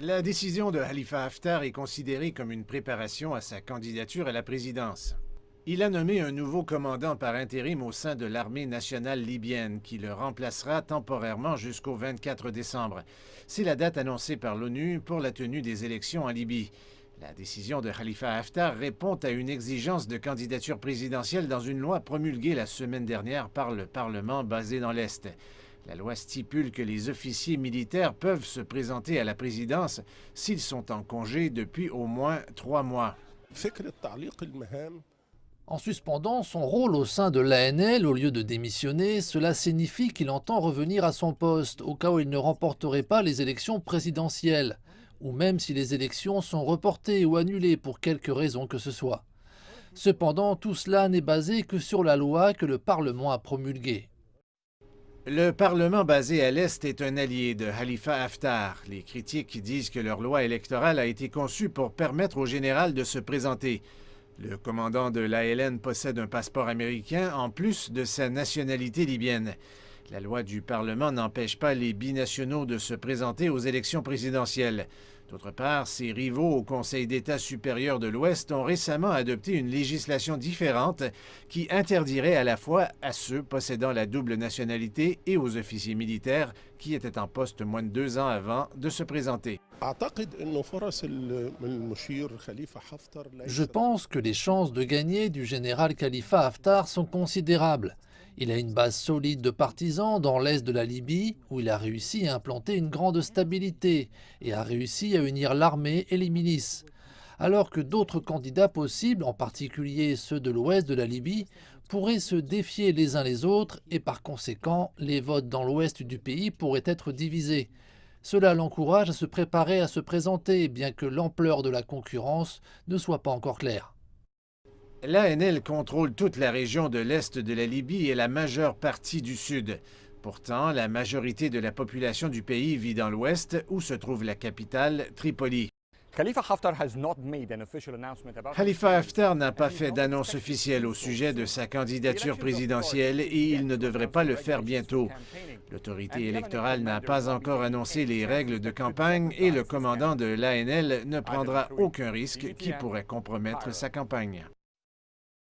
La décision de Khalifa Haftar est considérée comme une préparation à sa candidature à la présidence. Il a nommé un nouveau commandant par intérim au sein de l'armée nationale libyenne qui le remplacera temporairement jusqu'au 24 décembre. C'est la date annoncée par l'ONU pour la tenue des élections en Libye. La décision de Khalifa Haftar répond à une exigence de candidature présidentielle dans une loi promulguée la semaine dernière par le Parlement basé dans l'Est. La loi stipule que les officiers militaires peuvent se présenter à la présidence s'ils sont en congé depuis au moins 3 mois. En suspendant son rôle au sein de l'ANL au lieu de démissionner, cela signifie qu'il entend revenir à son poste au cas où il ne remporterait pas les élections présidentielles, ou même si les élections sont reportées ou annulées pour quelque raison que ce soit. Cependant, tout cela n'est basé que sur la loi que le Parlement a promulguée. Le Parlement basé à l'Est est un allié de Khalifa Haftar. Les critiques disent que leur loi électorale a été conçue pour permettre au général de se présenter. Le commandant de l'ALN possède un passeport américain en plus de sa nationalité libyenne. La loi du Parlement n'empêche pas les binationaux de se présenter aux élections présidentielles. D'autre part, ses rivaux au Conseil d'État supérieur de l'Ouest ont récemment adopté une législation différente qui interdirait à la fois à ceux possédant la double nationalité et aux officiers militaires qui étaient en poste moins de 2 ans avant de se présenter. Je pense que les chances de gagner du général Khalifa Haftar sont considérables. Il a une base solide de partisans dans l'est de la Libye, où il a réussi à implanter une grande stabilité et a réussi à unir l'armée et les milices. Alors que d'autres candidats possibles, en particulier ceux de l'ouest de la Libye, pourraient se défier les uns les autres et par conséquent, les votes dans l'ouest du pays pourraient être divisés. Cela l'encourage à se préparer à se présenter, bien que l'ampleur de la concurrence ne soit pas encore claire. L'ANL contrôle toute la région de l'est de la Libye et la majeure partie du sud. Pourtant, la majorité de la population du pays vit dans l'ouest, où se trouve la capitale, Tripoli. Khalifa Haftar n'a pas fait d'annonce officielle au sujet de sa candidature présidentielle et il ne devrait pas le faire bientôt. L'autorité électorale n'a pas encore annoncé les règles de campagne et le commandant de l'ANL ne prendra aucun risque qui pourrait compromettre sa campagne.